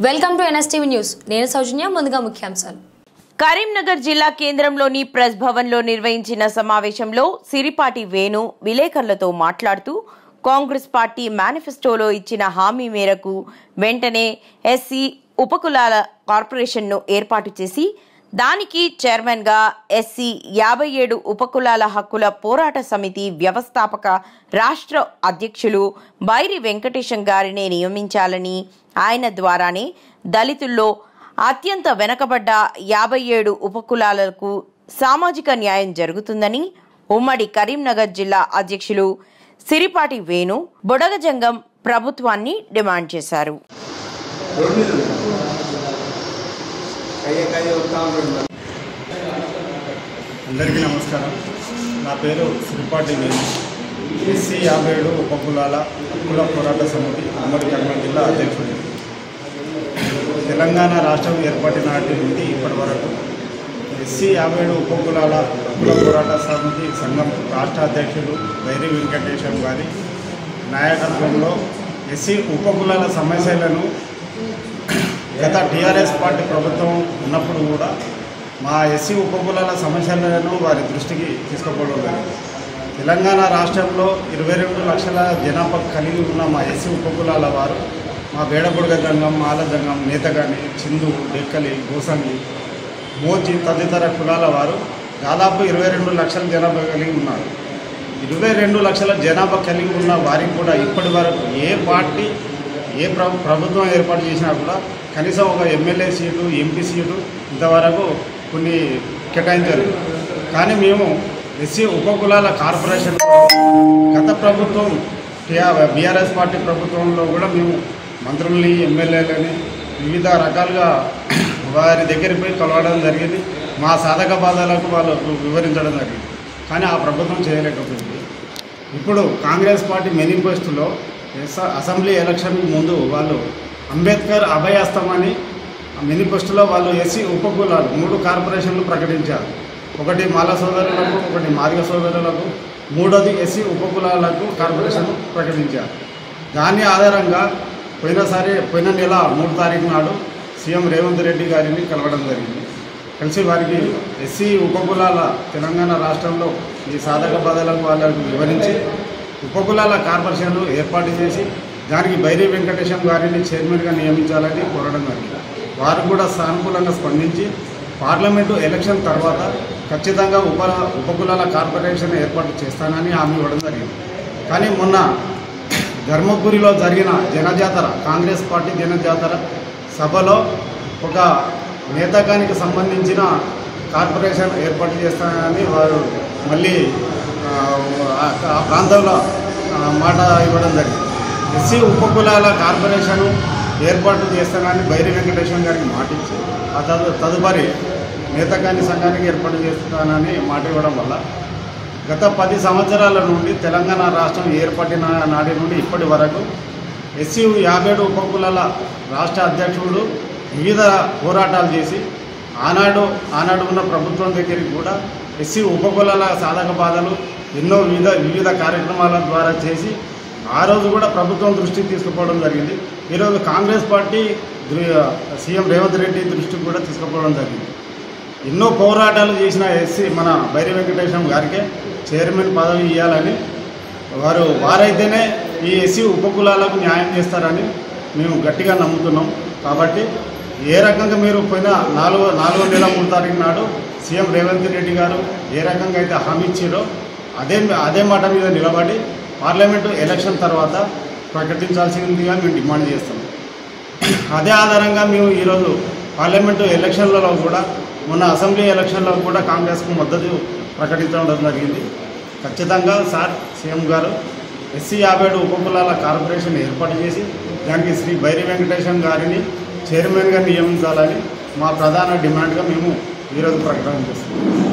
Welcome to NSTV news. నేను సౌజన్య. ముందుగా ముఖ్యాంశాలు. కరీంనగర్ జిల్లా కేంద్రంలోని ప్రెస్ భవన్లో నిర్వహించిన సమావేశంలో సిరిపాటి వేణు విలేకరులతో మాట్లాడుతూ కాంగ్రెస్ పార్టీ మేనిఫెస్టోలో ఇచ్చిన హామీ మేరకు వెంటనే ఎస్సీ ఉపకులాల కార్పొరేషన్ను ఏర్పాటు చేసి దానికి చైర్మన్గా ఎస్సీ 57 ఉపకులాల హక్కుల పోరాట సమితి వ్యవస్థాపక రాష్ట్ర అధ్యక్షులు బైరి వెంకటేశం గారిని నియమించాలని, ఆయన ద్వారానే దళితుల్లో అత్యంత వెనకబడ్డ 57 ఉపకులాలకు సామాజిక న్యాయం జరుగుతుందని ఉమ్మడి కరీంనగర్ జిల్లా అధ్యక్షులు సిరిపాటి వేణు బొడగజంగం ప్రభుత్వాన్ని డిమాండ్ చేశారు. అందరికీ నమస్కారం. నా పేరు సిరిపాటి వేణు. ఎస్సీ 57 ఉపకులాల హక్కుల పోరాట సమితి ఉమ్మడి కరీంనగర్ జిల్లా అధ్యక్షుడు. తెలంగాణ రాష్ట్రం ఏర్పడిన నాటి నుండి ఇప్పటి వరకు ఎస్సీ 57 ఉపకులాల హక్కుల పోరాట సమితి సంఘం రాష్ట్ర అధ్యక్షుడు బైరి వెంకటేశం గారి నాయకత్వంలో ఎస్సీ ఉపకులాల సమస్యలను గత టీఆర్ఎస్ పార్టీ ప్రభుత్వం ఉన్నప్పుడు కూడా మా ఎస్సీ ఉపకులాల సమస్యలను వారి దృష్టికి తీసుకుపోవడం జరిగింది. తెలంగాణ రాష్ట్రంలో 22 లక్షల జనాభా కలిగి ఉన్న మా ఎస్సీ ఉపకులాల వారు మా బేడబుడగ జంగం, మాల జంగం, నేతగాని, చిందు, డెక్కలి, గోసంగి, మోచి తదితర కులాల వారు దాదాపు 22 లక్షల జనాభా కలిగి ఉన్నారు. 22 లక్షల జనాభా కలిగి ఉన్న వారికి కూడా ఇప్పటి వరకు ఏ పార్టీ ప్రభుత్వం ఏర్పాటు చేసినా కూడా కనీసం ఒక ఎమ్మెల్యే సీటు, ఎంపీ సీటు ఇంతవరకు కొన్ని కేటాయించారు. కానీ మేము ఎస్సీ ఉపకులాల కార్పొరేషన్ గత ప్రభుత్వం బీఆర్ఎస్ పార్టీ ప్రభుత్వంలో కూడా మేము మంత్రుల్ని, ఎమ్మెల్యేలని వివిధ రకాలుగా వారి దగ్గరికి పోయి కలవడం జరిగింది. మా సాధక బాధలకు వాళ్ళకు వివరించడం జరిగింది. కానీ ఆ ప్రభుత్వం చేయలేకపోయింది. ఇప్పుడు కాంగ్రెస్ పార్టీ మేనిఫెస్టోలో అసెంబ్లీ ఎలక్షన్కి ముందు వాళ్ళు అంబేద్కర్ అభయహస్తమని మేనిఫెస్టోలో వాళ్ళు ఎస్సీ ఉపకులాలు 3 కార్పొరేషన్లు ప్రకటించారు. ఒకటి మాల సోదరులకు, ఒకటి మాదిగ సోదరులకు, మూడోది ఎస్సీ ఉపకులాలకు కార్పొరేషన్ ప్రకటించారు. దాని ఆధారంగా పోయిన నెల 3 తారీఖు నాడు సీఎం రేవంత్ రెడ్డి గారిని కలవడం జరిగింది. కలిసి వారికి ఎస్సీ ఉపకులాల తెలంగాణ రాష్ట్రంలో ఈ సాధక బాధలకు వాళ్ళకు వివరించి ఉపకులాల కార్పొరేషన్లు ఏర్పాటు చేసి దానికి బైరి వెంకటేశం గారిని చైర్మన్గా నియమించాలని కోరడం జరిగింది. వారు కూడా సానుకూలంగా స్పందించి పార్లమెంటు ఎలక్షన్ తర్వాత ఖచ్చితంగా ఉపకులాల కార్పొరేషన్ ఏర్పాటు చేస్తానని హామీ ఇవ్వడం జరిగింది. కానీ మొన్న ధర్మపురిలో జరిగిన జనజాతర, కాంగ్రెస్ పార్టీ జనజాతర సభలో ఒక నేతగానికి సంబంధించిన కార్పొరేషన్ ఏర్పాటు చేస్తానని వారు మళ్ళీ ఆ ప్రాంతంలో మాట ఇవ్వడం జరిగింది. ఎస్సీ ఉపకులాల కార్పొరేషను ఏర్పాటు చేస్తానని బైరి వెంకటేశం గారికి మాట ఇచ్చి ఆ తదుపరి నేతగాని సంఘానికి ఏర్పాటు చేస్తానని మాట ఇవ్వడం వల్ల గత 10 సంవత్సరాల నుండి తెలంగాణ రాష్ట్రం ఏర్పడిన నాటి నుండి ఇప్పటి వరకు ఎస్సీ 57 ఉపకులాల రాష్ట్ర అధ్యక్షుడు వివిధ పోరాటాలు చేసి ఆనాడు ఉన్న ప్రభుత్వం దగ్గరికి కూడా ఎస్సీ ఉపకులాల సాధక బాధలు ఎన్నో వివిధ కార్యక్రమాల ద్వారా చేసి ఆ రోజు కూడా ప్రభుత్వం దృష్టికి తీసుకుపోవడం జరిగింది. ఈరోజు కాంగ్రెస్ పార్టీ సీఎం రేవంత్ రెడ్డి దృష్టికి కూడా తీసుకుపోవడం జరిగింది. ఎన్నో పోరాటాలు చేసిన ఎస్సీ మన బైరి వెంకటేశం గారికే చైర్మన్ పదవి ఇవ్వాలని వారైతేనే ఈ ఎస్సీ ఉపకులాలకు న్యాయం చేస్తారని మేము గట్టిగా నమ్ముతున్నాం. కాబట్టి ఏ రకంగా మీరు పోయిన 4వ నెల 3 తారీఖు నాడు సీఎం రేవంత్ రెడ్డి గారు ఏ రకంగా అయితే హామీ ఇచ్చారో అదే మాట మీద నిలబడి పార్లమెంటు ఎలక్షన్ తర్వాత ప్రకటించాల్సిందిగా మేము డిమాండ్ చేస్తాం. అదే ఆధారంగా మేము ఈరోజు పార్లమెంటు ఎలక్షన్లలో కూడా మొన్న అసెంబ్లీ ఎలక్షన్లో కూడా కాంగ్రెస్కు మద్దతు ప్రకటించడం జరిగింది. ఖచ్చితంగా సార్ సీఎం గారు ఎస్సీ 57 ఉపకులాల కార్పొరేషన్ ఏర్పాటు చేసి దానికి శ్రీ బైరి వెంకటేశం గారిని చైర్మన్గా నియమించాలని మా ప్రధాన డిమాండ్గా మేము ఈరోజు ప్రకటన చేస్తున్నాం.